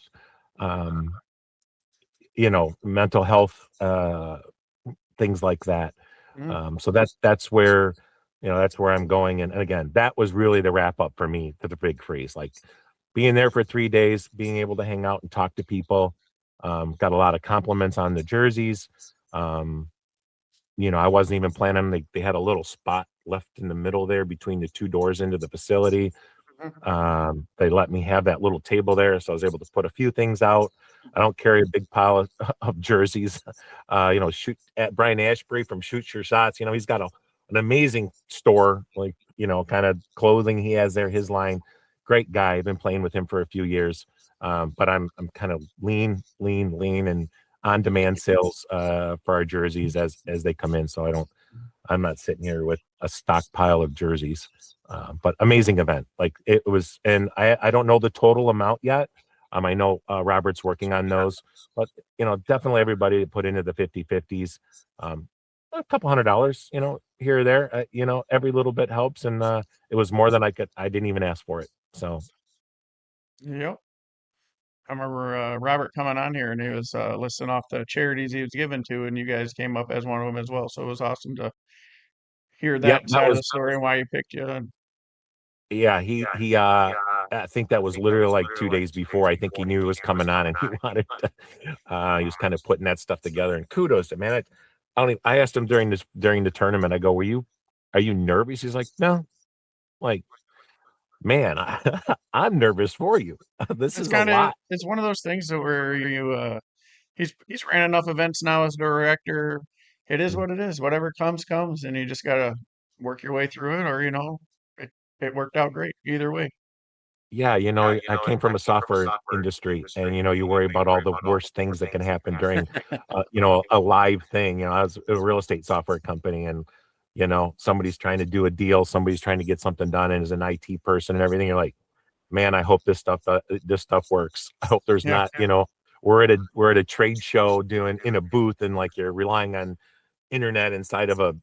you know, mental health, things like that. So that's where, you know, that's where I'm going. And again, that was really the wrap up for me to the big freeze. Like, being there for 3 days, being able to hang out and talk to people, got a lot of compliments on the jerseys. You know, I wasn't even planning. They had a little spot left in the middle there between the 2 doors into the facility. They let me have that little table there, so I was able to put a few things out. I don't carry a big pile of jerseys. You know, shoot at Brian Ashbury from Shoot Your Shots. You know, he's got an amazing store, like, you know, kind of clothing he has there, his line. Great guy. I've been playing with him for a few years. But I'm kind of lean and on-demand sales for our jerseys as they come in. So I'm not sitting here with a stockpile of jerseys. But amazing event. Like, it was, and I don't know the total amount yet. I know Robert's working on those, but, you know, definitely everybody put into the 50/50s. A couple $100, you know, here or there. You know, every little bit helps, and it was more than I didn't even ask for it. So, yep. I remember Robert coming on here, and he was listing off the charities he was given to, and you guys came up as one of them as well. So it was awesome to hear that side of the story and why he picked you. And yeah, he I think that was literally like 2 days before. I think he knew it was coming on, and he wanted to, he was kind of putting that stuff together. And kudos to, man. I asked him during the tournament, I go, are you nervous? He's like, no. Like, man, I'm nervous for you. This is a lot. It's one of those things that where he's ran enough events now as director. It is what it is. Whatever comes, and you just gotta work your way through it, or, you know, it worked out great either way. Yeah, you know, I came from a software industry, and, you know, you worry about all the worst things that can happen during, you know, a live thing. You know, I was a real estate software company, and, you know, somebody's trying to do a deal, somebody's trying to get something done, and as an IT person and everything, you're like, man, I hope this stuff works. I hope there's not, you know, we're at a trade show doing in a booth, and like you're relying on internet inside of a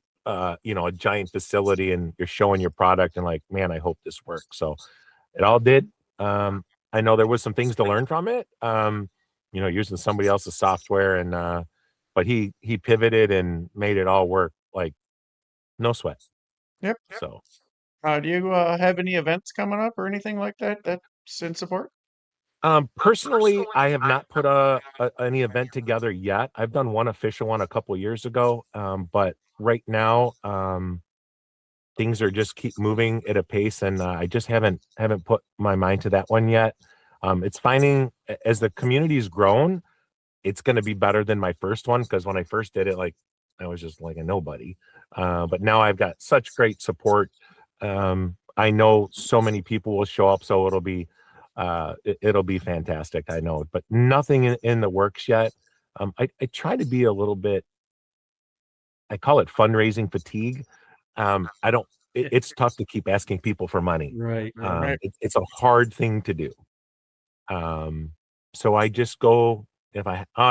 you know, a giant facility, and you're showing your product, and like, man, I hope this works. So it all did. I know there was some things to learn from it. You know, using somebody else's software, and but he pivoted and made it all work like no sweat. Yep. So Do you have any events coming up or anything like that that's in support? Personally, I have not put any event together yet. I've done one official one a couple years ago, but right now things are just keep moving at a pace, and I just haven't put my mind to that one yet. It's finding as the community's grown, it's going to be better than my first one, because when I first did it, like I was just like a nobody, but now I've got such great support. I know so many people will show up, so it'll be fantastic. I know, but nothing in the works yet. I try to be a little bit, I call it fundraising fatigue. I don't, it's tough to keep asking people for money. Right. It's a hard thing to do. So I just go, if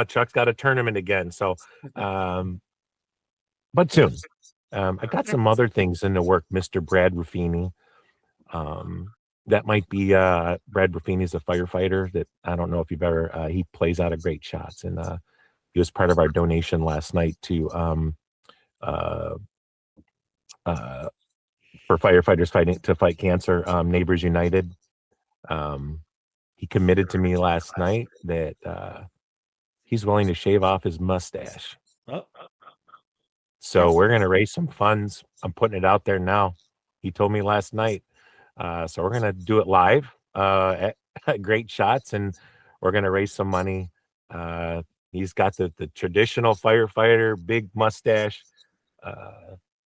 Chuck's got a tournament again. So, but soon, I got some other things in the work, Mr. Brad Ruffini. That might be, Brad Ruffini's a firefighter that I don't know if you've ever, he plays out of great shots, and he was part of our donation last night to, for firefighters to fight cancer, Neighbors United. He committed to me last night that he's willing to shave off his mustache. Oh. So we're going to raise some funds. I'm putting it out there now. He told me last night. So we're going to do it live at Great Shots, and we're going to raise some money. He's got the traditional firefighter, big mustache.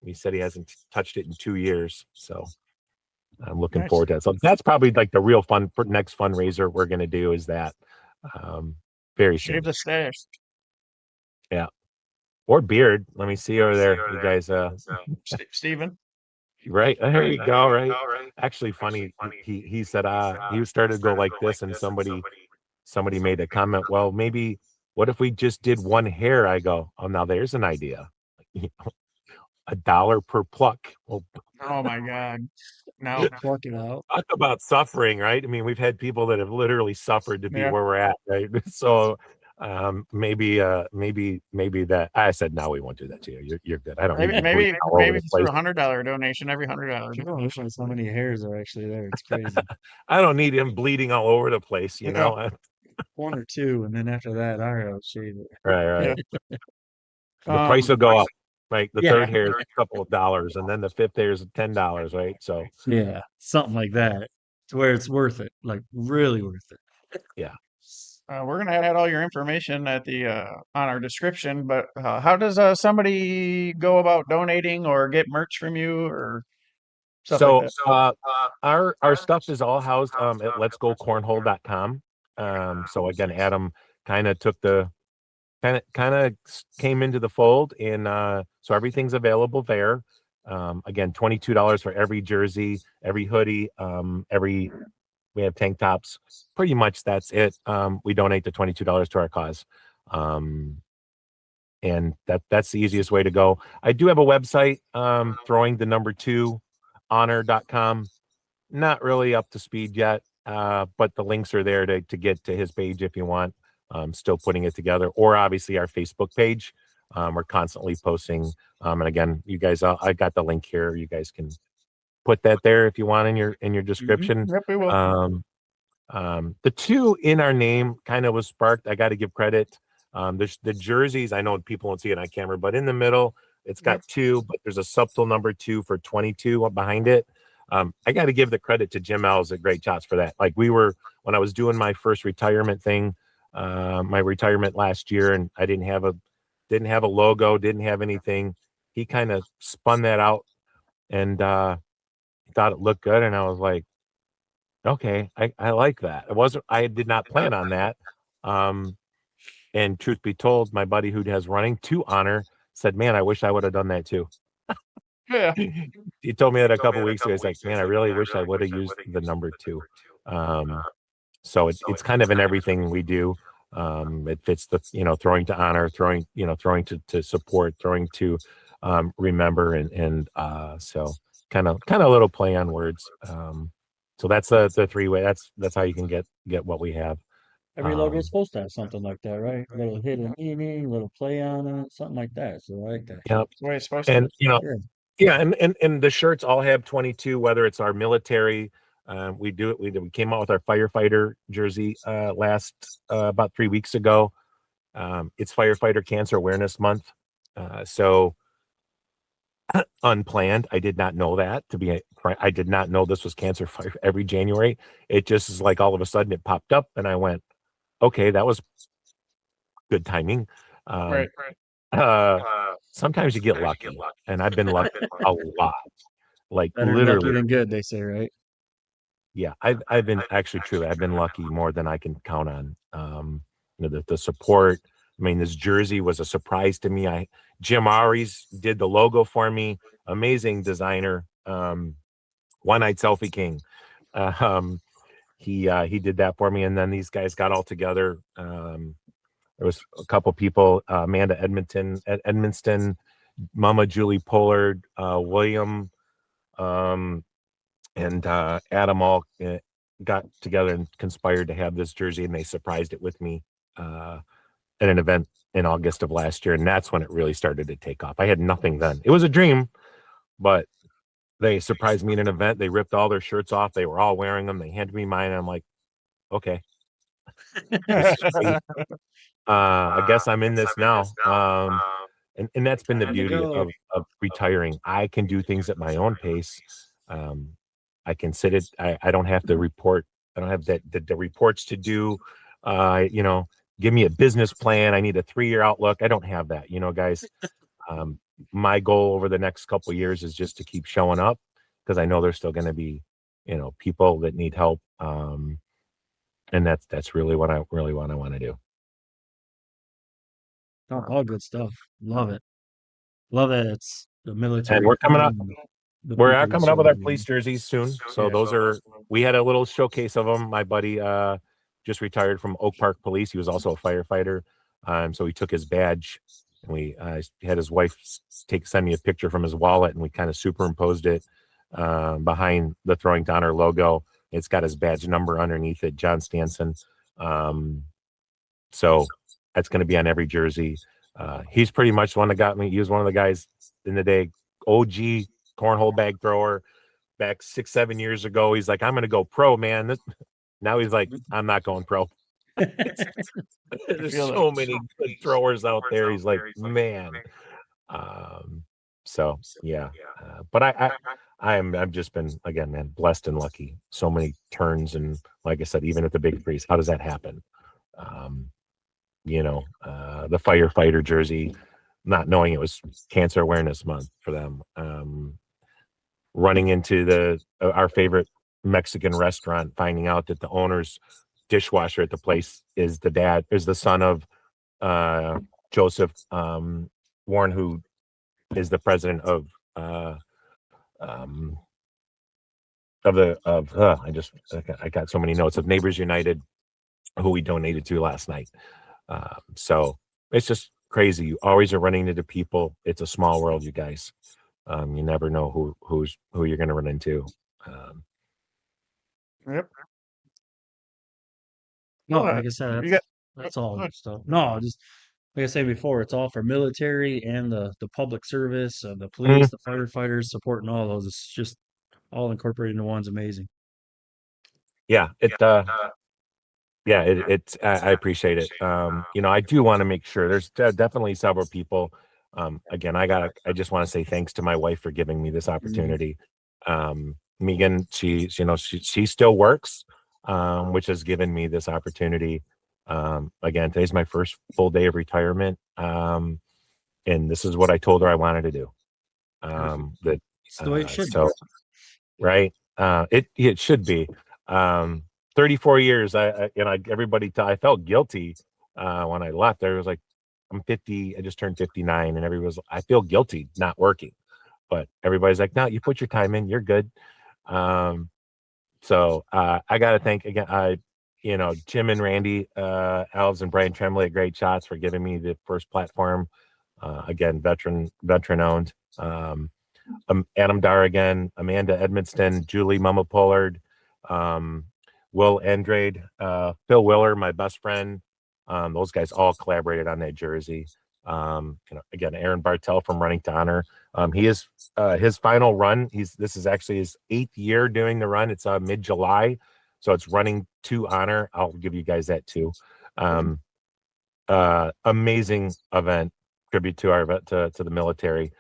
He said he hasn't touched it in 2 years. So I'm looking forward to it. So that's probably like the real fun for next fundraiser we're going to do is that very soon. Shave the stash. Yeah. Or beard. Let me see over there. You guys, Steven. right. There you go. Right. Actually, funny. He said he started to go like this, and somebody made a comment. Well, maybe what if we just did one hair? I go, oh, now there's an idea. $1 per pluck. Well, Oh my God. No. Pluck it out. talk about suffering, right? I mean, we've had people that have literally suffered to be Yeah. where we're at, right? So maybe that I said no, we won't do that to you. You're good. I don't need you Maybe bleeding all over the it's through place. $100 donation every $100. You don't realize how many hairs are actually there. It's crazy. I don't need him bleeding all over the place, you know. One or two, and then after that, all right, I'll shave it. Right. The price will go up. Right, the Yeah. third hair is a couple of dollars, and then the fifth hair is $10, right? So Yeah, something like that, to where it's worth it, like really worth it. yeah. We're gonna add all your information at the on our description, but how does somebody go about donating or get merch from you or stuff like that? Our stuff is all housed at letsgocornhole.com. So again, Adam kind of took the came into the fold, and so everything's available there. Again, $22 for every jersey, every hoodie, we have tank tops. Pretty much that's it. We donate the $22 to our cause. And that's the easiest way to go. I do have a website, throwing2honor.com. Not really up to speed yet, but the links are there to get to his page if you want. Still putting it together, or obviously our Facebook page. We're constantly posting. And again, you guys, I got the link here. You guys can put that there if you want in your description. Yep, we will. The 2 in our name kind of was sparked. I got to give credit. There's the jerseys. I know people won't see it on camera, but in the middle, it's got 2, but there's a subtle number 2 for 22 behind it. I got to give the credit to Jim Ells at Great Shots for that. Like when I was doing my first retirement thing, my retirement last year, and I didn't have a logo, didn't have anything. He kind of spun that out and thought it looked good, and I was like, okay, I like that. I did not plan on that. And truth be told, my buddy who has running to honor said, man, I wish I would have done that too. Yeah. He told me that a couple weeks ago. He's like, man, I really wish I would have used the number 2. So it's kind of in everything we do. It fits the, throwing to honor, throwing to support, throwing to remember, and so kind of a little play on words. So that's the 3-way. That's how you can get what we have. Every logo is supposed to have something like that, right? Little hidden meaning, little play on it, something like that. So I like that. Yeah. That's the way it's supposed to And, be. Sure. yeah, and the shirts all have 22, whether it's our military. We do it. We came out with our firefighter jersey about 3 weeks ago. It's Firefighter Cancer Awareness Month. So unplanned. I did not know that, I did not know this was Cancer Fire every January. It just is like all of a sudden it popped up and I went, okay, that was good timing. Right. Sometimes you get lucky, and I've been lucky a lot. Like Better lucky literally, than good, they say, right? yeah. I've been actually truly, I've been lucky more than I can count on. The support. I mean, this jersey was a surprise to me. Jim Ari's did the logo for me. Amazing designer. One Night Selfie King. He did that for me, and then these guys got all together. There was a couple people, Amanda Edmonston, Mama Julie Pollard, William, and Adam all got together and conspired to have this jersey, and they surprised it with me at an event in August of last year, and that's when it really started to take off. I had nothing then. It was a dream, but they surprised me at an event. They ripped all their shirts off. They were all wearing them. They handed me mine, and I'm like, okay, this is great. I guess I'm in this now. And that's been the Time to beauty go. of retiring. I can do things at my own pace. I can sit it. I don't have to report. I don't have the reports to do. Give me a business plan. I need a 3-year outlook. I don't have that, guys. My goal over the next couple of years is just to keep showing up, because I know there's still going to be, people that need help. And that's really what I want to do. All good stuff. Love it. Love it. It's the military. And we're coming up. thing, the We're people you coming up with serve, our police jerseys soon. So Yeah. we had a little showcase of them. My buddy just retired from Oak Park Police. He was also a firefighter. So he took his badge, and we had his wife send me a picture from his wallet, and we kind of superimposed it behind the Throwing to Honor logo. It's got his badge number underneath it, John Stanson. So that's going to be on every jersey. He's pretty much the one that got me. He was one of the guys in the day, OG cornhole bag thrower back 6-7 years ago. He's like, I'm going to go pro, man. Now he's like, I'm not going pro. There's so many good throwers out there. He's like, man. So yeah, but I've just been, again, man, blessed and lucky. So many turns, and like I said, even at the big freeze, how does that happen? The firefighter jersey, not knowing it was Cancer Awareness Month for them. Running into our favorite Mexican restaurant, finding out that the owner's dishwasher at the place is the son of Joseph Warren, who is the president of I got so many notes of Neighbors United, who we donated to last night. So it's just crazy. You always are running into people. It's a small world, you guys. You never know who you're going to run into. Yep. No, Well, like I said, you got that's all good. good stuff. No, just like I said before, it's all for military and the public service, the police, the firefighters, supporting all those. It's just all incorporated into one's amazing. Yeah, I appreciate it. I do want to make sure there's definitely several people. Again, I just want to say thanks to my wife for giving me this opportunity. Megan, she still works, which has given me this opportunity. Again, today's my first full day of retirement. And this is what I told her I wanted to do. It's the way it should So, right. It should be. 34 years. Everybody, I felt guilty when I left. I was like, I'm 50. I just turned 59, and everybody was, I feel guilty not working. But everybody's like, no, you put your time in, you're good. So I got to thank again, Jim and Randy Alves and Brian Tremblay at Great Shots for giving me the first platform. Again, veteran owned. Adam Dar again, Amanda Edmonston, Julie Mama Pollard, Will Andrade, Phil Willer, my best friend. Those guys all collaborated on that jersey. Again, Aaron Bartell from Running to Honor. He is his final run. This is actually his 8th year doing the run. It's mid-July, so it's Running to Honor. I'll give you guys that too. Amazing event, tribute to our to the military.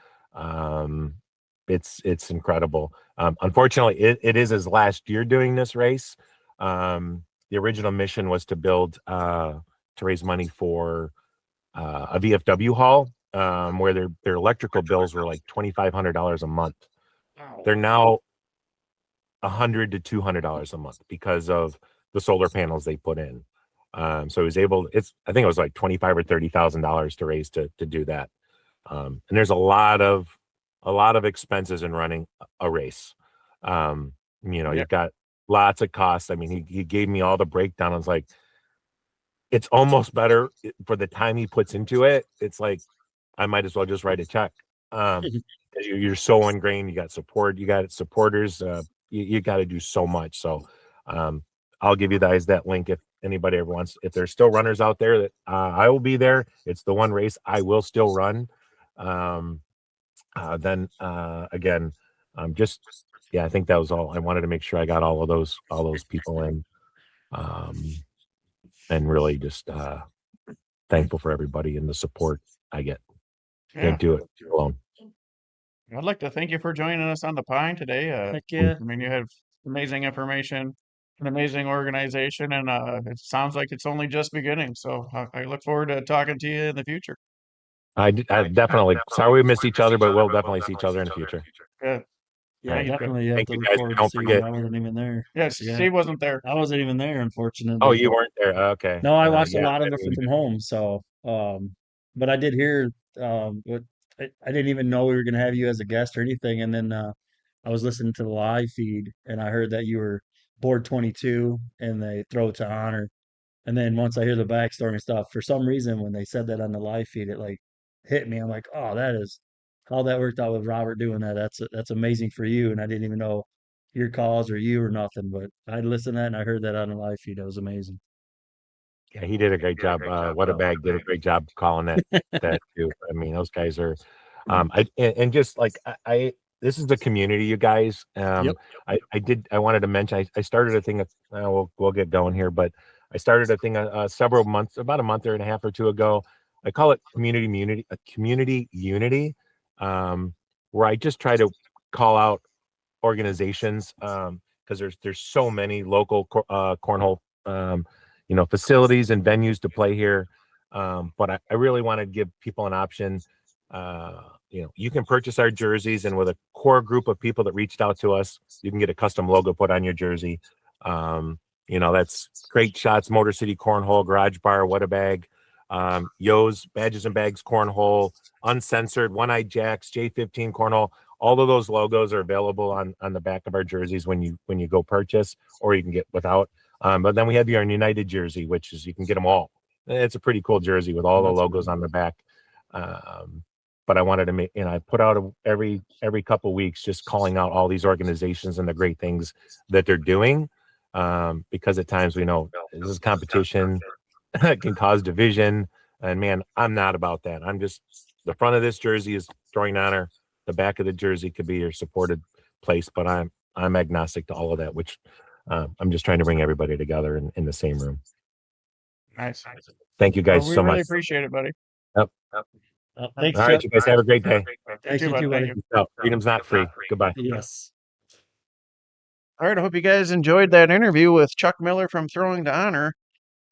It's incredible. Unfortunately, it is his last year doing this race. The original mission was to build to raise money for a VFW hall, where their electrical bills were like $2,500 a month. They're now $100 to $200 a month because of the solar panels they put in. So he was able. I think it was like $25,000 or $30,000 to raise to do that. And there's a lot of expenses in running a race. You've got lots of costs. I mean, he gave me all the breakdown. I was like, it's almost better for the time he puts into it. It's like, I might as well just write a check. You're so ingrained. You got support. You got supporters. You got to do so much. So I'll give you guys that link if anybody ever wants. If there's still runners out there, that I will be there. It's the one race I will still run. Again, I think that was all. I wanted to make sure I got all those people in, and really just thankful for everybody and the support I get. Can't do it alone. I'd like to thank you for joining us on the Pine today. Heck yeah. I mean, you have amazing information, an amazing organization, and it sounds like it's only just beginning. So I look forward to talking to you in the future. I definitely. Sorry we missed each other, but we'll definitely see each other in the future. Good. Yeah, All right. definitely. You have Thank to you, look guys. forward to Don't seeing forget. you. I wasn't even there. Yes, Yeah. Steve wasn't there. I wasn't even there, unfortunately. Oh, you weren't there. Okay. No, I watched a Yeah, lot of I it mean, from home. So, but I did hear, what I didn't even know we were going to have you as a guest or anything. And then I was listening to the live feed and I heard that you were board 22 and they throw it to honor. And then once I hear the backstory and stuff, for some reason, when they said that on the live feed, it like hit me. I'm like, oh, that is how that worked out with Robert doing that. That's amazing for you. And I didn't even know your cause or you or nothing, but I listened to that and I heard that on the live feed. That was amazing. yeah, he did a great job. What a bag did a great job calling that too. I mean, those guys are, and just like this is the community, you guys. Yep. I wanted to mention, I started a thing. We'll get going here, but I started a thing about a month and a half or two ago. I call it community unity, where I just try to call out organizations, because there's so many local cornhole facilities and venues to play here. But I really want to give people an option. You can purchase our jerseys, and with a core group of people that reached out to us, you can get a custom logo put on your jersey. That's Great Shots, Motor City Cornhole, Garage Bar, What a Bag, Yo's, Badges and Bags Cornhole, Uncensored, One Eye Jacks, J15 Cornhole. All of those logos are available on the back of our jerseys when you go purchase, or you can get without. But then we have our United jersey, which is, you can get them all. It's a pretty cool jersey with all the logos on the back. But I wanted to make, I put out every couple weeks, just calling out all these organizations and the great things that they're doing. Because at times we know this is competition can cause division, and man, I'm not about that. I'm just, the front of this jersey is throwing honor. The back of the jersey could be your supported place, but I'm agnostic to all of that, which I'm just trying to bring everybody together in the same room. Nice. Thank you guys We so really much. appreciate it, buddy. Yep. Thanks, All right, Chuck. you guys have a great day. Thanks, You you too, too, bud. buddy. Thank you. No, freedom's not free. Goodbye. Yes. All right. I hope you guys enjoyed that interview with Chuck Miller from Throwing to Honor.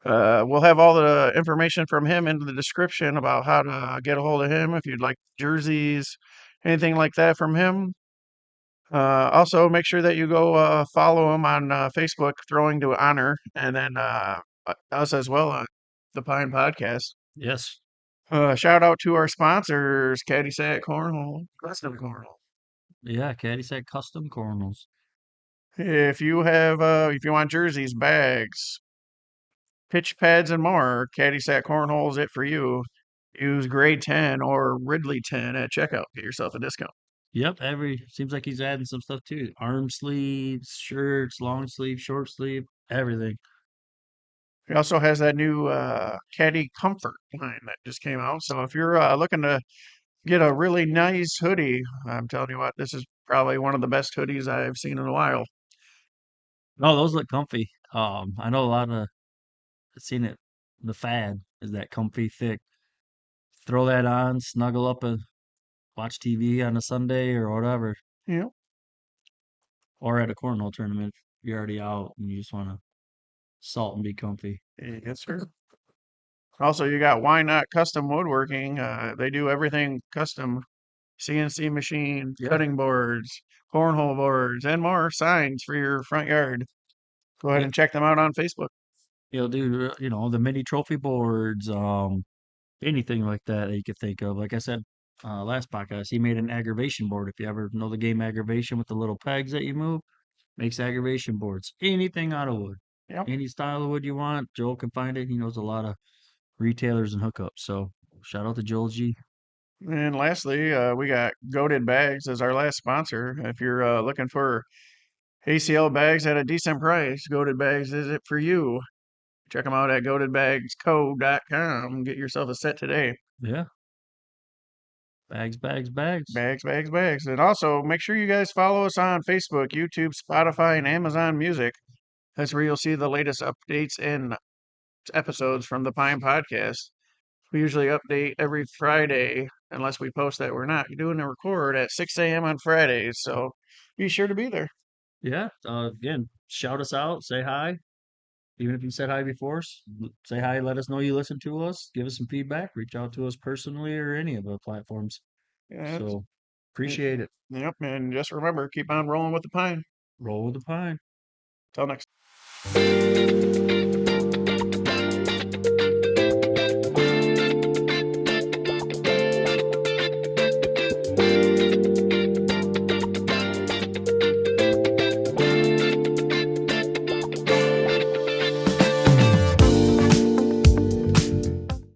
We'll have all the information from him in the description about how to get a hold of him if you'd like jerseys, anything like that from him. Also, make sure that you go follow him on Facebook, Throwing to Honor, and then us as well, the Pine Podcast. Yes. Shout out to our sponsors, CaddySack Cornhole, Custom Cornhole. Yeah, CaddySack Custom Cornholes. If you want jerseys, bags, pitch pads, and more, CaddySack Cornhole is it for you. Use grade 10 or RIDLEY 10 at checkout. Get yourself a discount. Yep, seems like he's adding some stuff too. Arm sleeves, shirts, long sleeve, short sleeve. everything. He also has that new Caddy Comfort line that just came out. So if you're looking to get a really nice hoodie, I'm telling you what, this is probably one of the best hoodies I've seen in a while. No, those look comfy. I know a lot of seen it. The fad is that comfy, thick. Throw that on, snuggle up and watch TV on a Sunday or whatever, Yeah. or at a cornhole tournament. If you're already out and you just want to salt and be comfy. Yes, sir. Also, you got Why Not Custom Woodworking. They do everything custom. CNC machine, Yeah. cutting boards, cornhole boards, and more signs for your front yard. Go ahead Yeah, and check them out on Facebook. he'll do the mini trophy boards, anything like that that you could think of. Like I said, last podcast, he made an aggravation board. If you ever know the game aggravation with the little pegs that you move, makes aggravation boards. Anything out of wood, Yep. any style of wood you want, Joel can find it. He knows a lot of retailers and hookups. So shout out to Joel G. And lastly, we got Goated Bags as our last sponsor. If you're looking for ACL bags at a decent price, Goated Bags is it for you. Check them out at goatedbagsco.com. Get yourself a set today. Yeah, bags, bags, bags. Bags, bags, bags. And also, make sure you guys follow us on Facebook, YouTube, Spotify, and Amazon Music. That's where you'll see the latest updates and episodes from the Pine Podcast. We usually update every Friday, unless we post that we're not doing a record at 6 a.m. on Fridays. So be sure to be there. Yeah. Again, shout us out, say hi. Even if you said hi before, say hi, let us know you listen to us, give us some feedback, reach out to us personally or any of the platforms. Yeah, So appreciate it. yep. And just remember, keep on rolling with the pine. Roll with the pine. Till next.